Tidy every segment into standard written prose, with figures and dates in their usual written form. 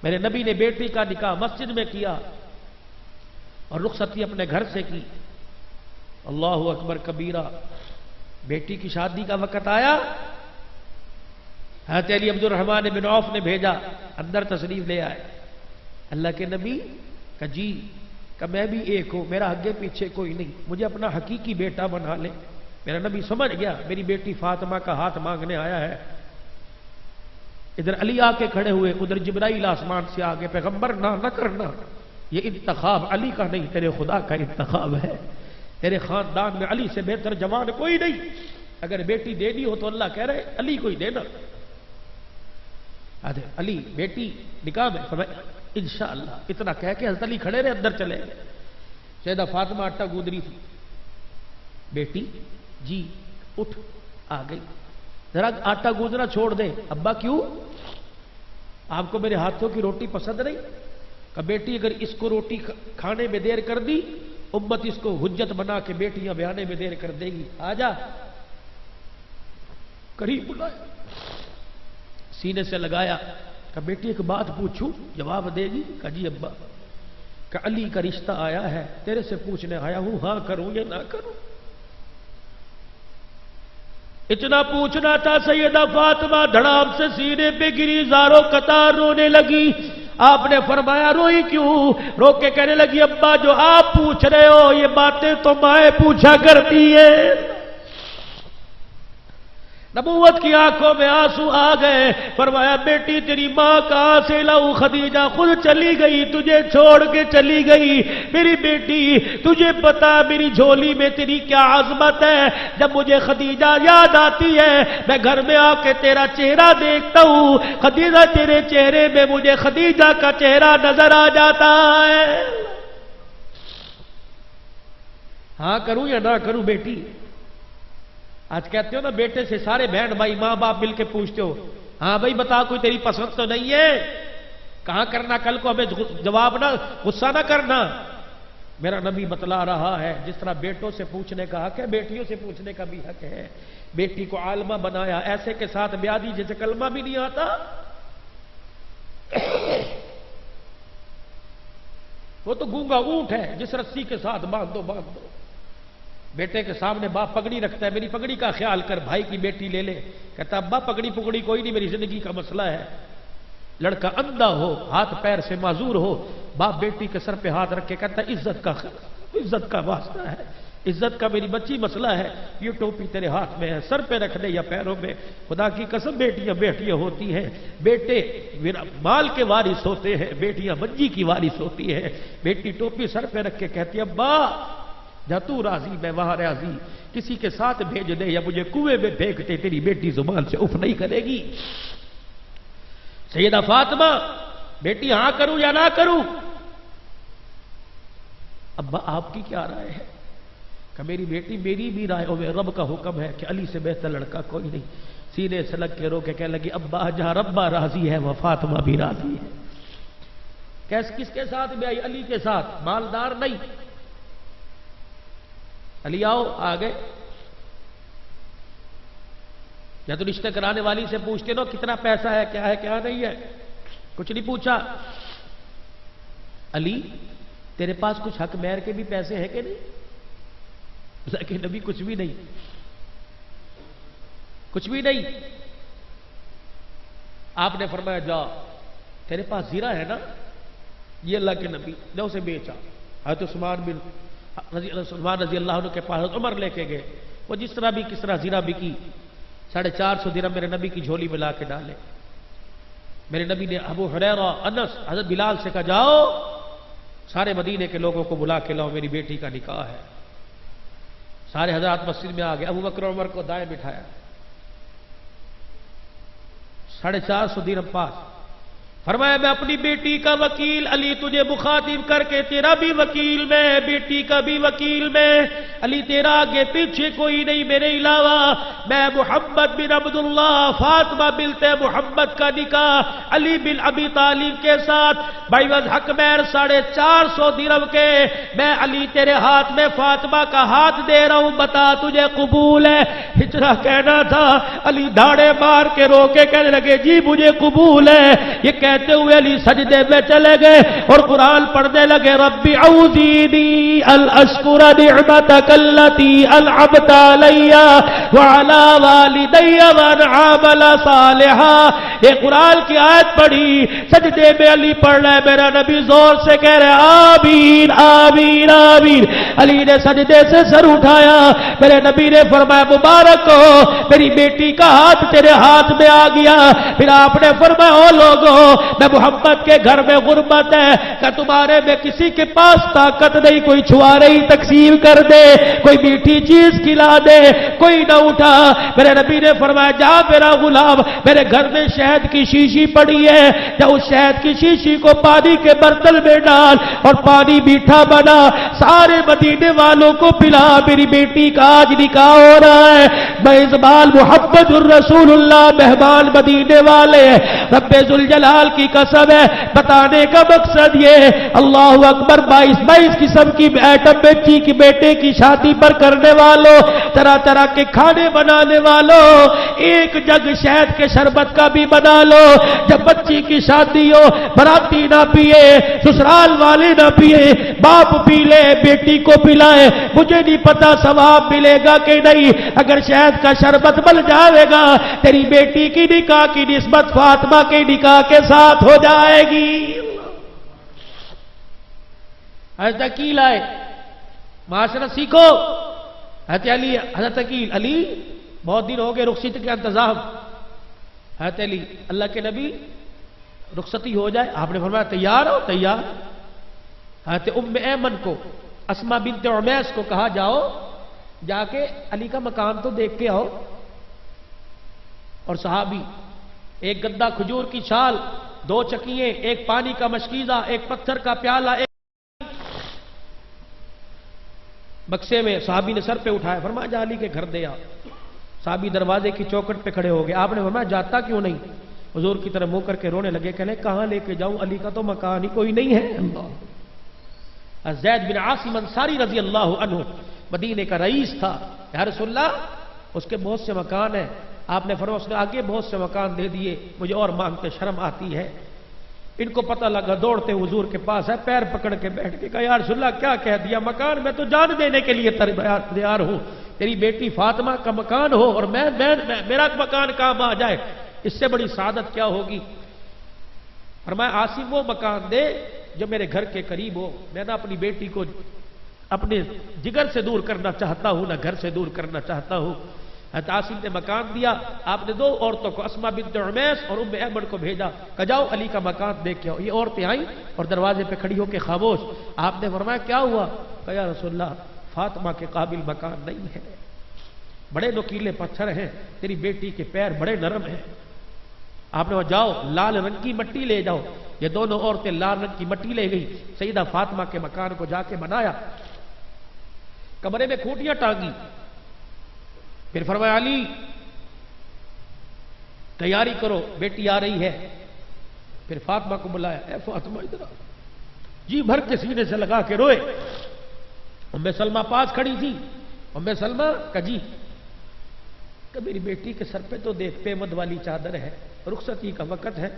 میرے نبی نے بیٹی کا نکاح مسجد میں کیا اور رخصتی اپنے گھر سے کی. اللہ اکبر کبیرہ. بیٹی کی شادی کا وقت آیا، حضرت علی عبد الرحمن بن عوف نے بھیجا اندر تشریف لے آئے. اللہ کے نبی کہ جی کہ میں بھی ایک ہوں، میرا آگے پیچھے کوئی نہیں، مجھے اپنا حقیقی بیٹا بنا لے. میرا نبی سمجھ گیا میری بیٹی فاطمہ کا ہاتھ مانگنے آیا ہے. ادھر علی آ کے کھڑے ہوئے، ادھر جبرائیل آسمان سے آگے، پیغمبر نہ کرنا، یہ انتخاب علی کا نہیں تیرے خدا کا انتخاب ہے. تیرے خاندان میں علی سے بہتر جوان کوئی نہیں، اگر بیٹی دینی ہو تو اللہ کہہ رہے علی کو ہی دینا. علی بیٹی نکاح میں فرمایا انشاءاللہ. اتنا کہہ کے حضرت علی کھڑے رہے، اندر چلے گئے. سیدہ فاطمہ آٹا گودری تھی. بیٹی جی اٹھ، آ گئی. ذرا آٹا گوندنا چھوڑ دے. ابا کیوں؟ آپ کو میرے ہاتھوں کی روٹی پسند نہیں؟ کہ بیٹی اگر اس کو روٹی کھانے میں دیر کر دی، امت اس کو حجت بنا کے بیٹیاں بیانے میں دیر کر دے گی. آ جا. قریب بلایا، سینے سے لگایا. کہ بیٹی ایک بات پوچھوں، جواب دے گی؟ کہ جی ابا. کہ علی کا رشتہ آیا ہے، تیرے سے پوچھنے آیا ہوں، ہاں کروں یا نہ کروں. اتنا پوچھنا تھا. سیدہ فاطمہ دھڑام سے سینے پہ گری، زاروں قطار رونے لگی. آپ نے فرمایا روئی کیوں؟ رو کے کہنے لگی ابا جو آپ پوچھ رہے ہو یہ باتیں تو مائیں پوچھا کرتی ہے. نبوت کی آنکھوں میں آنسو آ گئے. فرمایا بیٹی تیری ماں کہاں سے لاؤں؟ خدیجہ خود چلی گئی، تجھے چھوڑ کے چلی گئی. میری بیٹی تجھے پتا میری جھولی میں تیری کیا عظمت ہے. جب مجھے خدیجہ یاد آتی ہے میں گھر میں آ کے تیرا چہرہ دیکھتا ہوں، خدیجہ تیرے چہرے میں مجھے خدیجہ کا چہرہ نظر آ جاتا ہے. ہاں کروں یا نہ کروں بیٹی؟ آج کہتے ہو نا بیٹے سے سارے بہن بھائی ماں باپ مل کے پوچھتے ہو، ہاں بھائی بتا کوئی تیری پسند تو نہیں ہے؟ کہاں کرنا کل کو ہمیں جواب نہ، غصہ نہ کرنا. میرا نبی بتلا رہا ہے جس طرح بیٹوں سے پوچھنے کا حق ہے بیٹیوں سے پوچھنے کا بھی حق ہے. بیٹی کو عالمہ بنایا، ایسے کے ساتھ بیاہ دی جیسے کلمہ بھی نہیں آتا. وہ تو گونگا اونٹ ہے، جس رسی کے ساتھ باندھ دو باندھ دو. بیٹے کے سامنے باپ پگڑی رکھتا ہے، میری پگڑی کا خیال کر. بھائی کی بیٹی لے لے، کہتا ابا پگڑی پگڑی کوئی نہیں، میری زندگی کا مسئلہ ہے. لڑکا اندھا ہو، ہاتھ پیر سے معذور ہو، باپ بیٹی کے سر پہ ہاتھ رکھ کے کہتا عزت کا واسطہ ہے، عزت کا میری بچی مسئلہ ہے، یہ ٹوپی تیرے ہاتھ میں ہے، سر پہ رکھ دے یا پیروں میں. خدا کی قسم بیٹیاں ہوتی ہیں، بیٹے مال کے وارث ہوتے ہیں، بیٹیاں منجی کی وارث ہوتی ہیں. بیٹی ٹوپی سر پہ رکھ کے کہتی ابا جا تو راضی میں وہاں راضی، کسی کے ساتھ بھیج دے یا مجھے کنویں میں پھینک دے، تیری بیٹی زبان سے اف نہیں کرے گی. سیدہ فاطمہ بیٹی ہاں کروں یا نہ کروں؟ ابا آپ کی کیا رائے ہے؟ کہ میری بیٹی میری بھی رائے ہو، رب کا حکم ہے کہ علی سے بہتر لڑکا کوئی نہیں. سینے سے لگ کے رو کے کہنے لگی ابا جہاں ربا راضی ہے وہ فاطمہ بھی راضی ہے. کس کے ساتھ بھی آئی؟ علی کے ساتھ. مالدار نہیں. علی آؤ، آ گئے. یا تو رشتے کرانے والی سے پوچھتے نا کتنا پیسہ ہے کیا نہیں ہے، کچھ نہیں پوچھا. علی تیرے پاس کچھ حق مہر کے بھی پیسے ہیں کہ نہیں؟ لیکن نبی کچھ بھی نہیں، کچھ بھی نہیں. آپ نے فرمایا جا تیرے پاس زیرہ ہے نا، یہ اللہ کے نبی نے اسے بیچا. حضرت عثمان رضی اللہ عنہ کے پاس عمر لے کے گئے. وہ جس طرح بھی کس طرح زیرہ بکی، 450 درہم میرے نبی کی جھولی میں لا کے ڈالے. میرے نبی نے ابو ہریرہ، انس، حضرت بلال سے کہا جاؤ سارے مدینے کے لوگوں کو بلا کے لاؤ، میری بیٹی کا نکاح ہے. سارے حضرات مسجد میں آ گئے. ابو بکر عمر کو دائیں بٹھایا، 450 درہم پاس. فرمایا میں اپنی بیٹی کا وکیل، علی تجھے مخاطب کر کے تیرا بھی وکیل میں، بیٹی کا بھی وکیل میں. علی تیرا آگے پیچھے کوئی نہیں میرے علاوہ. میں محمد بن عبداللہ فاطمہ بنت محمد کا نکاح علی بن ابی طالب کے ساتھ بعوض حق مہر 450 درہم کے میں علی تیرے ہاتھ میں فاطمہ کا ہاتھ دے رہا ہوں، بتا تجھے قبول ہے؟ ہجرا کہنا تھا. علی دھاڑے مار کے رو کے کہنے لگے جی مجھے قبول ہے. یہ کہتے ہوئے علی سجدے میں چلے گئے اور قرآن پڑھنے لگے ربی اوزینی الاشکر نعمتک التی انعمت علی وعلی والدی وان عامل صالحا. یہ قرآن کی آیت پڑھی, سجدے میں علی پڑھ رہے, میرا نبی زور سے کہہ رہے آمین آمین آمین. علی نے سجدے سے سر اٹھایا, میرے نبی نے فرمایا مبارک ہو, میری بیٹی کا ہاتھ تیرے ہاتھ میں آ گیا. پھر آپ نے فرمایا او لوگوں, میں محمد کے گھر میں غربت ہے کہ تمہارے میں کسی کے پاس طاقت نہیں, کوئی چھوارے ہی تقسیم کر دے, کوئی میٹھی چیز کھلا دے, کوئی نہ اٹھا. میرے نبی نے فرمایا جا میرا غلام, میرے گھر میں شہد کی شیشی پڑی ہے, جا اس شہد کی شیشی کو پانی کے برتن میں ڈال اور پانی میٹھا بنا, سارے مدینے والوں کو پلا, میری بیٹی کا آج نکاح ہو رہا ہے. میزبان محمد الرسول اللہ, مہمان مدینے والے. رب ذوالجلال کی قسم ہے, بتانے کا مقصد یہ, اللہ اکبر, 22 قسم کی ایٹم بچی کی بیٹے کی شادی پر کرنے والوں, طرح طرح کے کھانے بنانے والوں, ایک جگ شہد کے شربت کا بھی بنا لو. جب بچی کی شادی ہو, براتی نہ پیے, سسرال والے نہ پیے, باپ پی لے, بیٹی کو پلائے. مجھے نہیں پتا ثواب ملے گا کہ نہیں, اگر شہد کا شربت بن جائے گا تیری بیٹی کی نکاح کی نسبت فاطمہ کے نکاح کے ساتھ ہو جائے گی. حضرت عقیل آئے, معاشرت سیکھو. حضرت عقیل, علی بہت دن ہو گئے رخصتی کا انتظام. حضرت علی, اللہ کے نبی رخصتی ہو جائے. آپ نے فرمایا تیار ہو؟ تیار. حضرت ام ایمن کو, اسما بنت عمیس کو کہا جاؤ, جا کے علی کا مکان تو دیکھ کے آؤ. اور صحابی, ایک گدا کھجور کی چھال, 2 چکیے, ایک پانی کا مشکیزہ, ایک پتھر کا پیالہ, ایک بکسے میں صحابی نے سر پہ اٹھایا, فرمایا جا علی کے گھر دے آ. صحابی دروازے کی چوکٹ پہ کھڑے ہو گئے. آپ نے فرمایا جاتا کیوں نہیں؟ حضور کی طرف منہ کر کے رونے لگے, کہنے کہاں لے کے جاؤں, علی کا تو مکان ہی کوئی نہیں ہے. اللہ. زید بن عاصم انصاری رضی اللہ عنہ مدینے کا رئیس تھا. یا رسول اللہ, اس کے بہت سے مکان ہیں. آپ نے فرمایا اس نے آگے بہت سے مکان دے دیے, مجھے اور مانگتے شرم آتی ہے. ان کو پتہ لگا, دوڑتے حضور کے پاس ہے, پیر پکڑ کے بیٹھ کے کہا یا رسول اللہ کیا کہہ دیا, مکان میں تو جان دینے کے لیے تیار ہوں, تیری بیٹی فاطمہ کا مکان ہو اور میرا مکان کام آ جائے, اس سے بڑی سعادت کیا ہوگی. فرمایا عاصم وہ مکان دے جو میرے گھر کے قریب ہو, میں نہ اپنی بیٹی کو اپنے جگر سے دور کرنا چاہتا ہوں, نہ گھر سے دور کرنا چاہتا ہوں. حضرت عاصم نے مکان دیا. آپ نے 2 عورتوں کو, اسما بنت عمیس اور ام ایمن کو بھیجا, کہ جاؤ علی کا مکان دیکھ کے آؤ. یہ عورتیں آئیں اور دروازے پہ کھڑی ہو کے خاموش. آپ نے فرمایا کیا ہوا؟ کہ یا رسول اللہ فاطمہ کے قابل مکان نہیں ہے, بڑے نوکیلے پتھر ہیں, تیری بیٹی کے پیر بڑے نرم ہیں. آپ نے جاؤ لال رنگ کی مٹی لے جاؤ. یہ دونوں عورتیں لال رنگ کی مٹی لے گئی, سیدہ فاطمہ کے مکان کو جا کے بنایا, کمرے میں کھوٹیاں ٹانگی. پھر فرمایا علی تیاری کرو, بیٹی آ رہی ہے. پھر فاطمہ کو بلایا, اے فاطمہ ادھر آ. جی بھر کے سینے سے لگا کے روئے. ام سلمہ پاس کھڑی تھی. ام سلمہ کا جی, کہ میری بیٹی کے سر پہ تو دیکھ پیمد والی چادر ہے, رخصتی کا وقت ہے,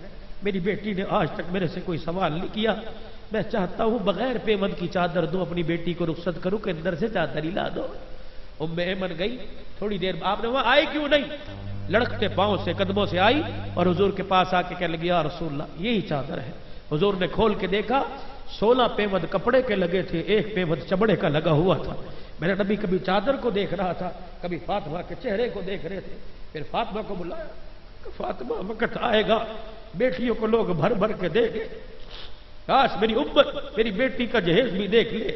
میری بیٹی نے آج تک میرے سے کوئی سوال نہیں کیا, میں چاہتا ہوں بغیر پیمد کی چادر دو, اپنی بیٹی کو رخصت کروں کہ اندر سے چادر ہی لا دو. ام ایمن گئی. تھوڑی دیر آپ نے وہاں آئے کیوں نہیں, لڑکتے پاؤں سے قدموں سے آئی اور حضور کے پاس آ کے کہنے لگی یا رسول اللہ یہی چادر ہے. حضور نے کھول کے دیکھا, 16 پیمد کپڑے کے لگے تھے, 1 پیمد چمڑے کا لگا ہوا تھا. میرا نبی کبھی چادر کو دیکھ رہا تھا, کبھی فاطمہ کے چہرے کو دیکھ رہے تھے. پھر فاطمہ کو بلایا, فاطمہ وقت آئے گا بیٹیوں کو لوگ بھر بھر کے دے گے, کاش میری امت میری بیٹی کا جہیز بھی دیکھ لے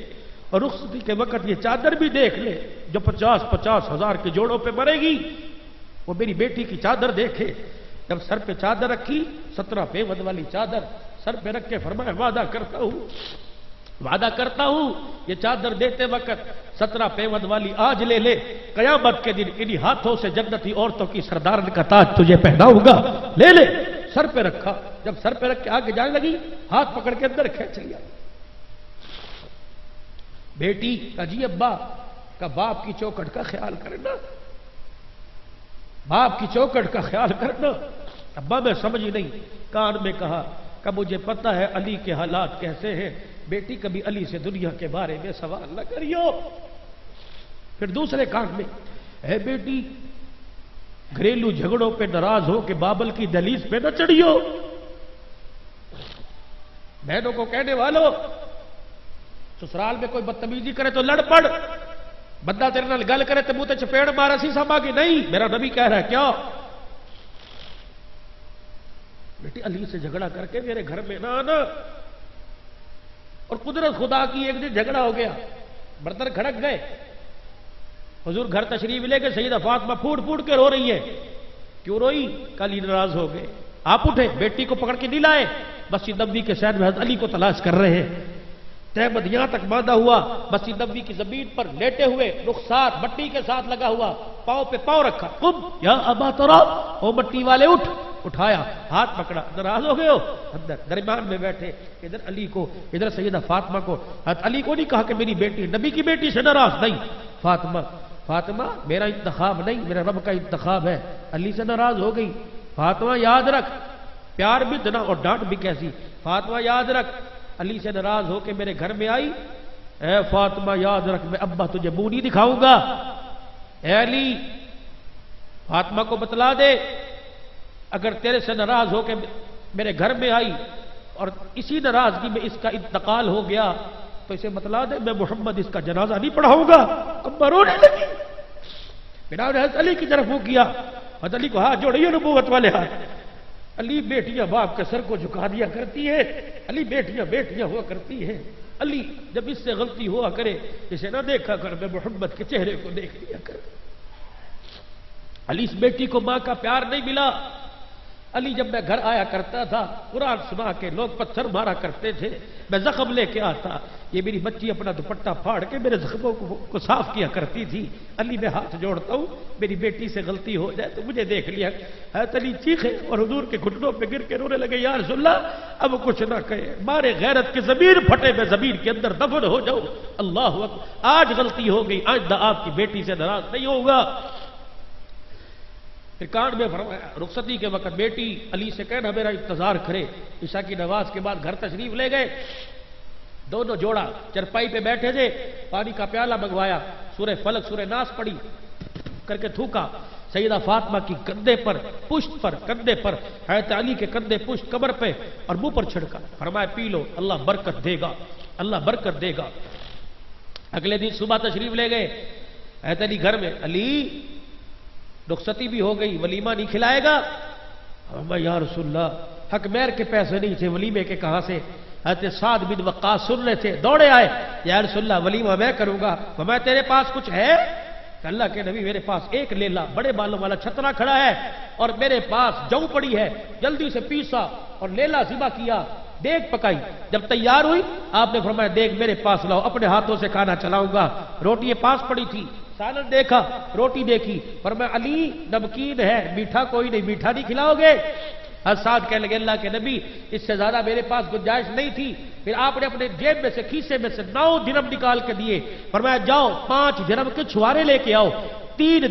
اور رخصتی کے وقت یہ چادر بھی دیکھ لے جو 50-50 ہزار کے جوڑوں پہ مرے گی, وہ میری بیٹی کی چادر دیکھے. جب سر پہ چادر رکھی, 17 پیمد والی چادر سر پہ رکھ کے فرمایا وعدہ کرتا ہوں یہ چادر دیتے وقت 17 پیمد والی آج لے لے, قیامت کے دن انہی ہاتھوں سے جنتی عورتوں کی سردارن کا تاج تجھے پہناؤں گا, لے لے. سر پہ رکھا, جب سر پہ رکھ کے آگے جانے لگی, ہاتھ پکڑ کے اندر کھینچ لیا. بیٹی کا جی ابا, کا باپ کی چوکٹ کا خیال کرنا, باپ کی چوکٹ کا خیال کرنا. ابا میں سمجھی نہیں, کان میں کہا کہ مجھے پتہ ہے علی کے حالات کیسے ہیں، بیٹی کبھی علی سے دنیا کے بارے میں سوال نہ کریو۔ پھر دوسرے کان میں، اے بیٹی گھریلو جھگڑوں پہ ناراض ہو کہ بابل کی دہلیز پہ نہ چڑھیو۔ بہنوں کو کہنے والوں، سسرال میں کوئی بدتمیزی کرے تو لڑ پڑ، بندہ تیرے نال گل کرے تو منہ تے چپیڑ مارا سی سما کی نہیں، میرا نبی کہہ رہا ہے کیا؟ بیٹی علی سے جھگڑا کر کے میرے گھر میں نہ آنا۔ اور قدرت خدا کی ایک دن جھگڑا ہو گیا، برتن کھڑک گئے، حضور گھر تشریف لے کے سیدہ فاطمہ پھوٹ پھوٹ کے رو رہی ہے۔ کیوں روئی؟ علی ناراض ہو گئے۔ آپ اٹھے، بیٹی کو پکڑ کے نہیں لائے، مسجد نبوی کے شہر میں حضرت علی کو تلاش کر رہے ہیں۔ تہمد یہاں تک باندھا ہوا، مسجد نبوی کی زمین پر لیٹے ہوئے، رخسار مٹی کے ساتھ لگا ہوا، پاؤں پہ پاؤں رکھا، قم یا ابا تراب، او مٹی والے اٹھ، اٹھایا، ہاتھ پکڑا، ناراض ہو گئے ہو؟ اندر درمیان میں بیٹھے، ادھر علی کو، ادھر سیدہ فاطمہ کو۔ حضرت علی کو نہیں کہا کہ میری بیٹی، نبی کی بیٹی سے ناراض نہیں، فاطمہ فاطمہ میرا انتخاب نہیں، میرا رب کا انتخاب ہے۔ علی سے ناراض ہو گئی، فاطمہ یاد رکھ، پیار بھی اتنا اور ڈانٹ بھی کیسی، فاطمہ یاد رکھ، علی سے ناراض ہو کے میرے گھر میں آئی، اے فاطمہ یاد رکھ میں ابا تجھے منہ نہیں دکھاؤں گا۔ اے علی فاطمہ کو بتلا دے، اگر تیرے سے ناراض ہو کے میرے گھر میں آئی اور اسی ناراضگی میں اس کا انتقال ہو گیا تو اسے بتلا دے میں محمد اس کا جنازہ نہیں پڑھاؤں گا۔ ابا رونے لگی، بنا نے حضرت علی کی طرف منہ کیا، حضرت علی کو ہاتھ جوڑیے، نبوت والے ہاتھ۔ علی بیٹیاں باپ کے سر کو جھکا دیا کرتی ہے، علی بیٹیاں بیٹیاں ہوا کرتی ہیں، علی جب اس سے غلطی ہوا کرے اسے نہ دیکھا کر، میں محمد کے چہرے کو دیکھ لیا کر۔ علی اس بیٹی کو ماں کا پیار نہیں ملا۔ علی جب میں گھر آیا کرتا تھا، قرآن سنا کے لوگ پتھر مارا کرتے تھے، میں زخم لے کے آتا، یہ میری بچی اپنا دوپٹہ پھاڑ کے میرے زخموں کو صاف کیا کرتی تھی۔ علی میں ہاتھ جوڑتا ہوں، میری بیٹی سے غلطی ہو جائے تو مجھے دیکھ لیا۔ حضرت علی چیخے اور حضور کے گھٹنوں پہ گر کے رونے لگے، یا رسول اللہ اب کچھ نہ کہے، مارے غیرت کی زمین پھٹے، میں زمین کے اندر دفن ہو جاؤں۔ اللہ اکبر، آج غلطی ہو گئی، آئندہ آپ کی بیٹی سے ناراض نہیں ہوگا۔ پھر کان میں فرمایا، رخصتی کے وقت بیٹی علی سے کہنا میرا انتظار کرے۔ عشاء کی نماز کے بعد گھر تشریف لے گئے، دونوں جوڑا چرپائی پہ بیٹھے تھے، پانی کا پیالہ منگوایا، سورہ فلق سورہ ناس پڑھی کر کے تھوکا، سیدہ فاطمہ کی کندھے پر، پشت پر، کندھے پر، حضرت علی کے کندھے پشت کمر پہ اور منہ پر چھڑکا، فرمایا پی لو، اللہ برکت دے گا، اللہ برکت دے گا۔ اگلے دن صبح تشریف لے گئے، حضرت علی گھر میں، علی رخصتی بھی ہو گئی، ولیمہ نہیں کھلائے گا؟ میں یا رسول اللہ حق مہر کے پیسے نہیں تھے، ولیمے کے کہاں سے؟ حضرت سعد بن وقاص سن رہے تھے، دوڑے آئے، یا رسول اللہ ولیمہ میں کروں گا۔ میں تیرے پاس کچھ ہے؟ کہ اللہ کے نبی میرے پاس ایک لیلا بڑے بالوں والا چھترا کھڑا ہے اور میرے پاس جو پڑی ہے، جلدی سے پیسا اور لیلا ذبح کیا، دیگ پکائی، جب تیار ہوئی آپ نے فرمایا دیگ میرے پاس لاؤ، اپنے ہاتھوں سے کھانا چلاؤں گا۔ روٹی پاس پڑی تھی، سالن دیکھا، روٹی دیکھی، فرمایا علی نمکین ہے، میٹھا کوئی نہیں، میٹھا نہیں کھلاؤ گے؟ سعد کہنے لگے اللہ کے نبی اس سے زیادہ میرے پاس گنجائش نہیں تھی۔ پھر آپ نے اپنے جیب میں سے، کھیسے میں سے 9 درہم نکال کے دیے، فرمایا جاؤ 5 درہم کے چھوارے لے کے آؤ، 3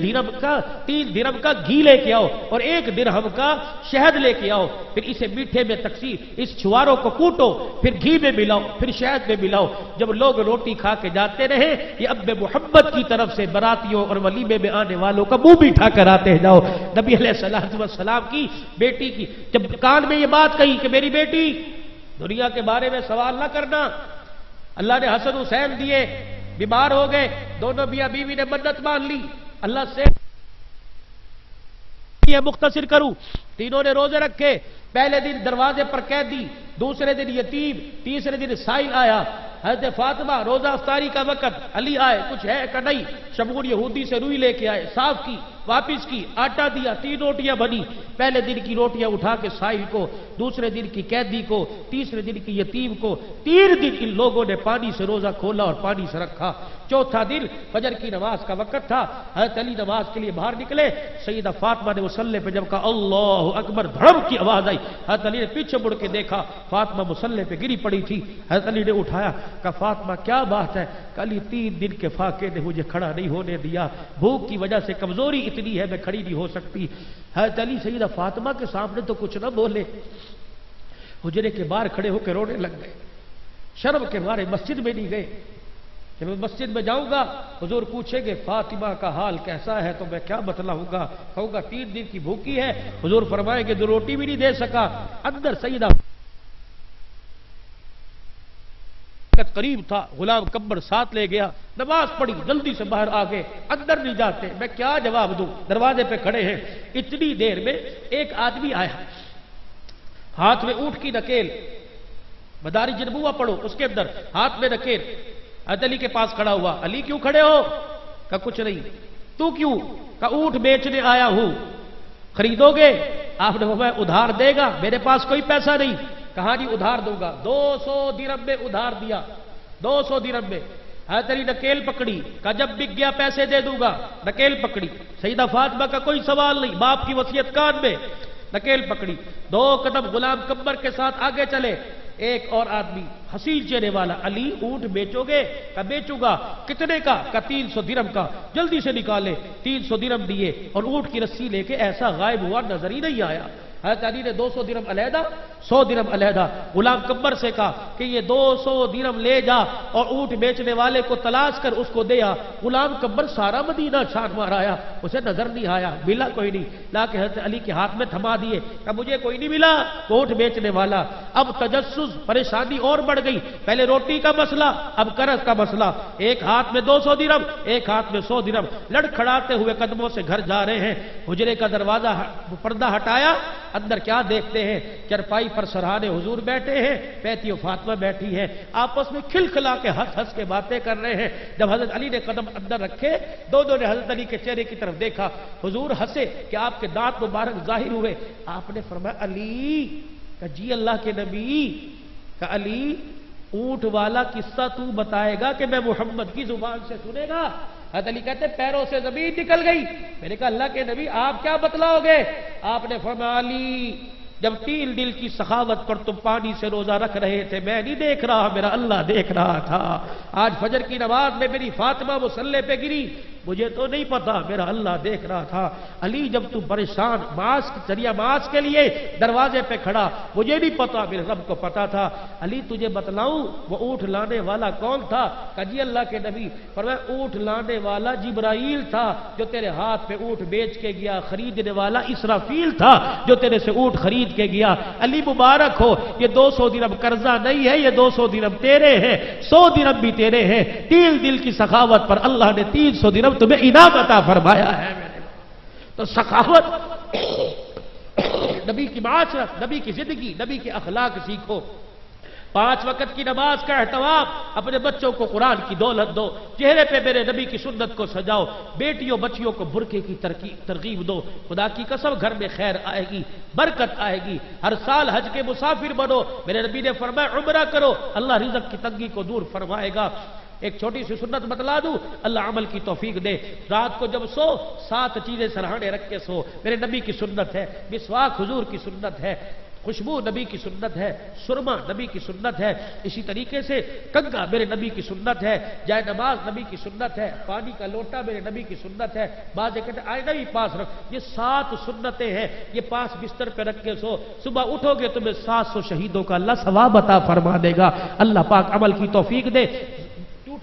درہم کا گھی لے کے آؤ اور 1 درہم کا شہد لے کے آؤ، پھر اسے میٹھے میں تقسیم، اس چھواروں کو کوٹو، پھر گھی میں ملاؤ، پھر شہد میں ملاؤ۔ جب لوگ روٹی کھا کے جاتے رہے، یہ اب محمد کی طرف سے براتیوں اور ولیمے میں آنے والوں کا منہ بھی اٹھا کر آتے جاؤ۔ نبی علیہ السلام کی بیٹی کی جب کان میں یہ بات کہی کہ میری بیٹی دنیا کے بارے میں سوال نہ کرنا، اللہ نے حسن حسین دیے، بیمار ہو گئے، دونوں میاں بیوی نے منت مان لی اللہ سے یہ مختصر کروں، تینوں نے روزے رکھے، پہلے دن دروازے پر قید دی، دوسرے دن یتیم، تیسرے دن سائل آیا، حضرت فاطمہ روزہ افطاری کا وقت، علی آئے کچھ ہے کہ نہیں، شمعون یہودی سے روئی لے کے آئے، صاف کی، واپس کی، آٹا دیا، 3 روٹیاں بنی، پہلے دن کی روٹیاں اٹھا کے سائل کو، دوسرے دن کی قیدی کو، تیسرے دن کی یتیم کو، 3 دن ان لوگوں نے پانی سے روزہ کھولا اور پانی سے رکھا۔ چوتھا دن فجر کی نماز کا وقت تھا، حضرت علی نماز کے لیے باہر نکلے، سیدہ فاطمہ نے مصلی پہ جب کہا اللہ اکبر، دھڑم کی آواز آئی، حضرت علی نے پیچھے مڑ کے دیکھا، فاطمہ مصلی پہ گری پڑی تھی، حضرت علی نے اٹھایا، کہا فاطمہ کیا بات ہے؟ کہ علی 3 دن کے فاقے نے مجھے کھڑا نہیں ہونے دیا، بھوک کی وجہ سے کمزوری اتنی ہے میں کھڑی نہیں ہو سکتی۔ حضرت علی سیدہ فاطمہ کے سامنے تو کچھ نہ بولے، حجرے کے باہر کھڑے ہو کے رونے لگ گئے، شرم کے مارے مسجد میں نہیں گئے کہ میں مسجد میں جاؤں گا حضور پوچھیں گے فاطمہ کا حال کیسا ہے تو میں کیا بتلاؤں گا، کہوں گا 3 دن کی بھوکی ہے، حضور فرمائیں گے 2 روٹی بھی نہیں دے سکا۔ اندر سیدہ قریب تھا، غلام کمبر ساتھ لے گیا، نماز پڑھی، جلدی سے باہر آ گئے، اندر نہیں جاتے، میں کیا جواب دوں، دروازے پہ کھڑے ہیں۔ اتنی دیر میں ایک آدمی آیا، ہاتھ میں اونٹ کی نکیل، مدارج النبوہ پڑھو اس کے اندر ہاتھ میں نکیل، حضرت علی کے پاس کھڑا ہوا۔ علی کیوں کھڑے ہو؟ کہا کچھ نہیں۔ تو کیوں؟ کہا اونٹ بیچنے آیا ہوں، خریدو گے؟ آپ نے فرمایا ادھار دے گا؟ میرے پاس کوئی پیسہ نہیں۔ کہا جی ادھار دوں گا۔ 200 درہم میں ادھار دیا، 200 درہم میں۔ حضرت علی نکیل پکڑی، کہا جب بک گیا پیسے دے دوں گا، نکیل پکڑی۔ سیدہ فاطمہ کا کوئی سوال نہیں، باپ کی وصیت کان میں، نکیل پکڑی، 2 قدم غلام کمبر کے ساتھ آگے چلے۔ ایک اور آدمی حسین چہرے والا، علی اونٹ بیچو گے؟ کہا بیچوں گا۔ کتنے کا؟ کہا 300 درہم کا۔ جلدی سے نکالے، 300 درہم دیے اور اونٹ کی رسی لے کے ایسا غائب ہوا، نظر ہی نہیں آیا۔ حضرت علی نے 200 درہم علیحدہ، 100 درہم علیحدہ، غلام کمبر سے کہا کہ یہ 200 درہم لے جا اور اونٹ بیچنے والے کو تلاش کر اس کو دے آ۔ غلام کمبر سارا مدینہ چھان مار آیا، اسے نظر نہیں آیا، ملا کوئی نہیں، لا کے حضرت علی کے ہاتھ میں تھما دیے، کہ مجھے کوئی نہیں ملا اونٹ بیچنے والا۔ اب تجسس، پریشانی اور بڑھ گئی، پہلے روٹی کا مسئلہ، اب قرض کا مسئلہ، ایک ہاتھ میں 200 درہم، ایک ہاتھ میں 100 درہم، لڑکھڑاتے ہوئے قدموں سے گھر جا رہے ہیں۔ حجرے کا دروازہ پردہ ہٹایا، اندر کیا دیکھتے ہیں؟ چرپائی پر سرحانے حضور بیٹھے ہیں، بیٹی و فاطمہ بیٹھی ہے، آپس میں کھلکھلا کے ہنس ہنس کے باتیں کر رہے ہیں۔ جب حضرت علی نے قدم اندر رکھے، دونوں نے حضرت علی کے چہرے کی طرف دیکھا، حضور ہنسے کہ آپ کے دانت مبارک ظاہر ہوئے۔ آپ نے فرمایا علی، کہ جی اللہ کے نبی، کہ علی اونٹ والا قصہ تو بتائے گا کہ میں محمد کی زبان سے سنے گا؟ حضرت علی کہتے پیروں سے زمین نکل گئی۔ میں نے کہا اللہ کے نبی آپ کیا بتلاؤ گے؟ آپ نے فرمایا علی، جب 3 دل کی سخاوت پر تم پانی سے روزہ رکھ رہے تھے، میں نہیں دیکھ رہا، میرا اللہ دیکھ رہا تھا۔ آج فجر کی نماز میں میری فاطمہ مصلی پہ گری، مجھے تو نہیں پتا، میرا اللہ دیکھ رہا تھا۔ علی جب تم پریشان ماسک کے لیے دروازے پہ کھڑا، مجھے نہیں پتا، میرے رب کو پتا تھا۔ علی تجھے بتلاؤں وہ اونٹ لانے والا کون تھا؟ کہ جی اللہ کے نبی۔ فرمایا اونٹ لانے والا جبرائیل تھا جو تیرے ہاتھ پہ اونٹ بیچ کے گیا، خریدنے والا اسرافیل تھا جو تیرے سے اونٹ خرید کے گیا۔ علی مبارک ہو، یہ 200 درہم قرضہ نہیں ہے، یہ 200 درہم تیرے ہیں، 100 درہم بھی تیرے ہیں۔ 3 دل کی سخاوت پر اللہ نے 300 درہم تمہیں انعام عطا فرمایا ہے۔ تو سخاوت، نبی کی معاشرت، نبی کی زندگی، نبی کے اخلاق سیکھو۔ 5 وقت کی نماز کا اہتمام، اپنے بچوں کو قرآن کی دولت دو، چہرے پہ میرے نبی کی سنت کو سجاؤ، بیٹیوں بچیوں کو برقعے کی ترغیب دو۔ خدا کی قسم گھر میں خیر آئے گی، برکت آئے گی۔ ہر سال حج کے مسافر بنو، میرے نبی نے فرمایا عمرہ کرو، اللہ رزق کی تنگی کو دور فرمائے گا۔ ایک چھوٹی سی سنت بتلا دوں، اللہ عمل کی توفیق دے۔ رات کو جب سو 7 چیزیں سرہانے رکھ کے سو، میرے نبی کی سنت ہے۔ مسواک حضور کی سنت ہے، خوشبو نبی کی سنت ہے، سرما نبی کی سنت ہے، اسی طریقے سے کنگا میرے نبی کی سنت ہے، جائے نماز نبی کی سنت ہے، پانی کا لوٹا میرے نبی کی سنت ہے، بعض کہتے ہیں آئینہ بھی پاس رکھ۔ یہ 7 سنتیں ہیں، یہ پاس بستر پہ رکھ کے سو، صبح اٹھو گے تمہیں 700 شہیدوں کا اللہ ثواب عطا فرما دے گا۔ اللہ پاک عمل کی توفیق دے۔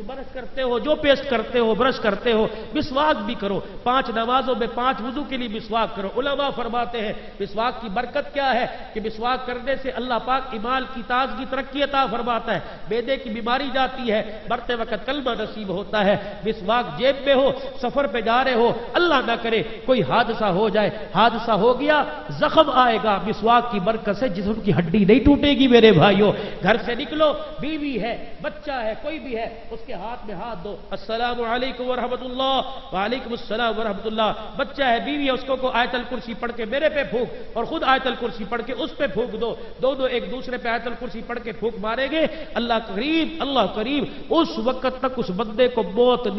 برش کرتے ہو، جو پیسٹ کرتے ہو، برش کرتے ہو، مسواک بھی کرو۔ 5 نمازوں میں 5 وضو کے لیے مسواک کرو۔ علماء فرماتے ہیں مسواک کی برکت کیا ہے کہ مسواک کرنے سے اللہ پاک ایمان کی تازگی ترقی عطا فرماتا ہے، معدے کی بیماری جاتی ہے، مرتے وقت کلمہ نصیب ہوتا ہے۔ مسواک جیب میں ہو، سفر پہ جا رہے ہو، اللہ نہ کرے کوئی حادثہ ہو جائے، حادثہ ہو گیا زخم آئے گا، مسواک کی برکت سے جسم کی ہڈی نہیں ٹوٹے گی۔ میرے بھائیوں گھر سے نکلو، بیوی ہے، بچہ ہے، کوئی بھی ہے، اس کے ہاتھ میں ہاتھ دو، السلام علیکم ورحمۃ اللہ، وعلیکم السلام ورحمۃ اللہ۔ بچہ ہے، بیوی ہے، اس کو آیت الکرسی پڑھ کے میرے پہ پھونک اور خود آیت الکرسی پڑھ کے اس پہ پھونک دو، دونوں ایک دوسرے پہ آیت الکرسی پڑھ کے پھونک ماریں گے، اللہ قریب، اللہ قریب۔ اس وقت تک اس بندے کو موت